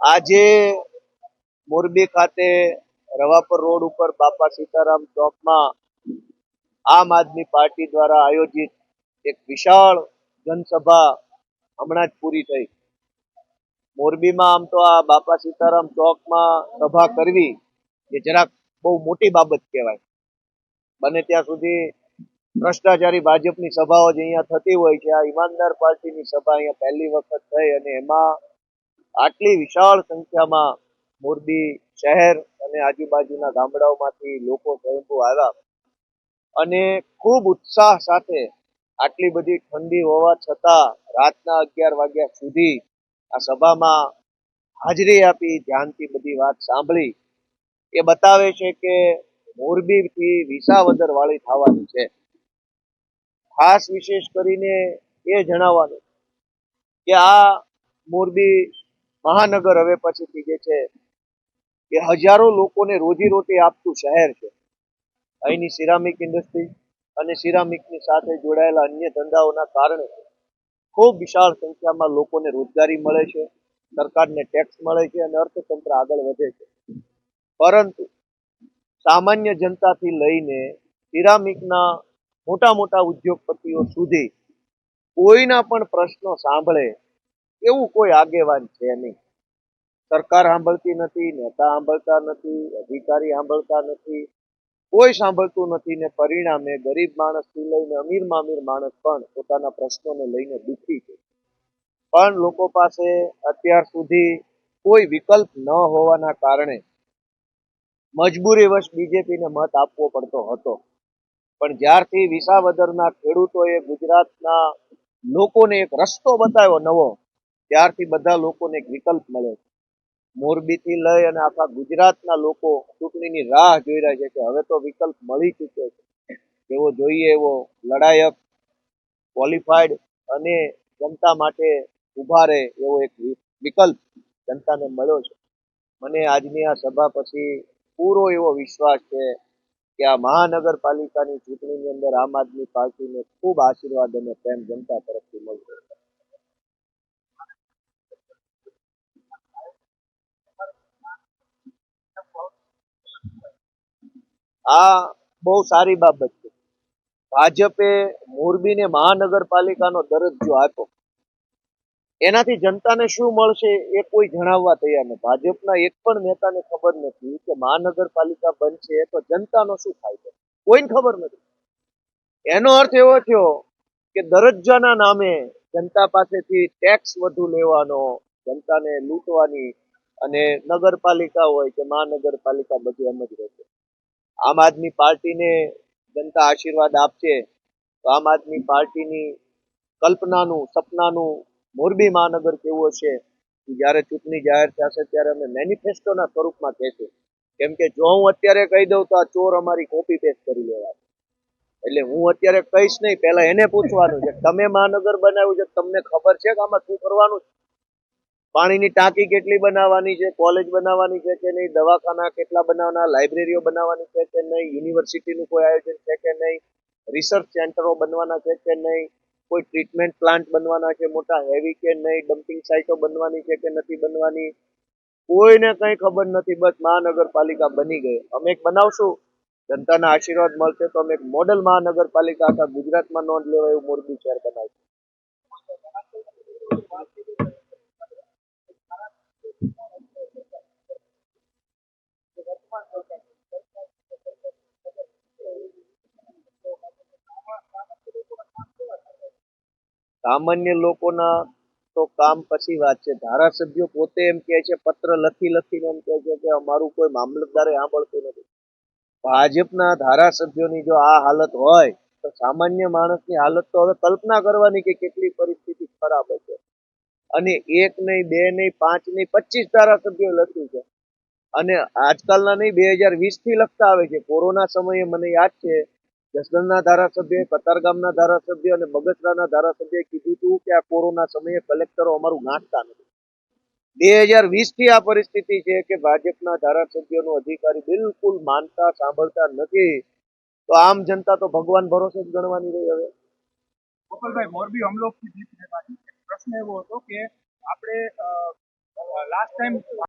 આજે મોરબી ખાતે રવાપર રોડ ઉપર બાપા સીતારામ ચોકમાં આમ આદમી પાર્ટી દ્વારા આયોજિત એક વિશાળ જનસભા હમણાં જ પૂરી થઈ. મોરબીમાં આમ તો આ બાપા સીતારામ ચોકમાં સભા કરવી એ જરાક બહુ મોટી બાબત કહેવાય. બને ત્યાં સુધી ભ્રષ્ટાચારી ભાજપની સભાઓ જ અહીંયા થતી હોય છે. આ ઈમાનદાર પાર્ટીની સભા અહીંયા પહેલી વખત થઈ અને એમાં આટલી વિશાળ સંખ્યામાં મોરબી શહેર અને આજુબાજુના ગામડાઓમાંથી લોકો સ્વયંભૂ આવ્યા અને ખૂબ ઉત્સાહ સાથે આટલી બધી ઠંડી હોવા છતાં રાતના 11 વાગ્યા સુધી આ સભામાં હાજરી આપી, ધ્યાનથી બધી વાત સાંભળી. એ બતાવે છે કે મોરબીથી વિસાવદર વાળી થવાની છે. ખાસ વિશેષ કરીને એ જણાવવાનું કે આ મોરબી મહાનગર હવે પછીથી જે છે એ હજારો લોકોને રોજીરોટી આપતું શહેર છે. અહીંની સિરામિક ઇન્ડસ્ટ્રી અને સિરામિકની સાથે જોડાયેલા અન્ય ધંધાઓના કારણે ખૂબ વિશાળ સંખ્યામાં લોકોને રોજગારી મળે છે, સરકારને ટેક્સ મળે છે અને અર્થતંત્ર આગળ વધે છે. પરંતુ સામાન્ય જનતાથી લઈને સિરામિકના મોટા મોટા ઉદ્યોગપતિઓ સુધી કોઈના પણ પ્રશ્નો સાંભળે એવું કોઈ આગેવાન છે નહીં. સરકાર સાંભળતી નથી, નેતા સાંભળતા નથી, અધિકારી સાંભળતા નથી, કોઈ સાંભળતું નથી ને પરિણામે ગરીબ માણસથી લઈને અમીરમાં અમીર માણસ પણ પોતાના પ્રશ્નોને લઈને દુઃખી છે. પણ લોકો પાસે અત્યાર સુધી કોઈ વિકલ્પ ન હોવાના કારણે મજબૂરીવશ બીજેપીને મત આપવો પડતો હતો. પણ જ્યારથી વિસાવદરના ખેડૂતોએ ગુજરાતના લોકોને એક રસ્તો બતાવ્યો નવો, ત્યારથી બધા લોકોને એક વિકલ્પ મળ્યો. મોરબીથી લઈ અને આખા ગુજરાતના લોકો ચૂંટણીની રાહ જોઈ રહ્યા છે કે હવે તો વિકલ્પ મળી ચૂક્યો છે. એવો જોઈએ એવો લડાયક, ક્વોલિફાઈડ અને જનતા માટે ઉભા રહે એવો એક વિકલ્પ જનતાને મળ્યો છે. મને આજની આ સભા પછી પૂરો એવો વિશ્વાસ છે કે આ મહાનગરપાલિકાની ચૂંટણીની અંદર આમ આદમી પાર્ટીને ખૂબ આશીર્વાદ અને પ્રેમ જનતા તરફથી મળશે. આ બહુ સારી બાબત છે. ભાજપે મોરબીને મહાનગરપાલિકાનો દરજ્જો આપ્યો. એનાથી જનતાને શું મળશે એ કોઈ જણાવવા તૈયાર નથી. ભાજપના એક પણ નેતાને ખબર નથી કે મહાનગરપાલિકા બનશે તો જનતાનો શું ફાયદો, કોઈને ખબર નથી. એનો અર્થ એવો થયો કે દરજ્જાના નામે જનતા પાસેથી ટેક્સ વધુ લેવાનો, જનતાને લૂંટવાની અને નગરપાલિકા હોય કે મહાનગરપાલિકા બધી એમ જ રહેશે. આમ આદમી પાર્ટીને જનતા આશીર્વાદ આપશે તો આમ આદમી પાર્ટીની કલ્પનાનું, સપનાનું મોરબી મહાનગર કેવું હશે જ્યારે ચૂંટણી જાહેર થશે ત્યારે અમે મેનિફેસ્ટોના સ્વરૂપમાં કહેશું. કેમ કે જો હું અત્યારે કહી દઉં તો આ ચોર અમારી કોપી પેસ્ટ કરી લેવા. એટલે હું અત્યારે કહીશ નહીં, પહેલા એને પૂછવાનું છે તમે મહાનગર બનાવ્યું છે, તમને ખબર છે કે આમાં શું કરવાનું છે? પાણીની ટાંકી કેટલી બનાવવાની છે, કોલેજ બનાવવાની છે કે નહીં, દવાખાના કેટલા બનાવવાના, લાઇબ્રેરીઓ બનાવવાની છે કે નહીં, યુનિવર્સિટીનું કોઈ આયોજન છે કે નહીં, રિસર્ચ સેન્ટરો બનવાના છે કે નહીં, કોઈ ટ્રીટમેન્ટ પ્લાન્ટ બનવાના છે મોટા હેવી કે નહીં, ડમ્પિંગ સાઇટો બનવાની છે કે નથી બનવાની, કોઈને કંઈ ખબર નથી. બસ મહાનગરપાલિકા બની ગઈ. અમે એક બનાવશું, જનતાના આશીર્વાદ મળશે તો અમે એક મોડલ મહાનગરપાલિકા આખા ગુજરાતમાં નોંધ લેવાય એવું મોરબી શહેર બનાવશું. સામાન્ય લોકોના તો કામ પછી વાત છે. ધારાસભ્યો પોતે એમ કહે છે, પત્ર લખીને એમ કહે છે કે અમારું કોઈ મામલતદારે સાંભળતું નથી. ભાજપના ધારાસભ્યોની જો આ હાલત હોય તો સામાન્ય માણસની હાલત તો હવે કલ્પના કરવાની કે કેટલી પરિસ્થિતિ ખરાબ હશે. અને એક નહીં, બે નહીં, 5 નહીં, 25 ધારાસભ્યો લખ્યું છે. અને આજકાલના નહીં, 2020 થી લખતા આવે છે. કોરોના સમયે મને યાદ છે જસદણના ધારાસભ્ય, કતારગામના ધારાસભ્ય અને બગસરાના ધારાસભ્યએ કીધું હતું કે આ કોરોના સમયે કલેક્ટરો અમારું ગાંઠતા નથી. 2020 થી આ પરિસ્થિતિ છે કે ભાજપના ધારાસભ્યોનું અધિકારી બિલકુલ માનતા સાંભળતા નથી. તો આમ જનતા તો ભગવાન ભરોસે જ ગણવાની રહી. હવે ગોપાલભાઈ, મોરબી હમલો પ્રશ્ન એવો હતો કે આપણે લાસ્ટ ટાઈમ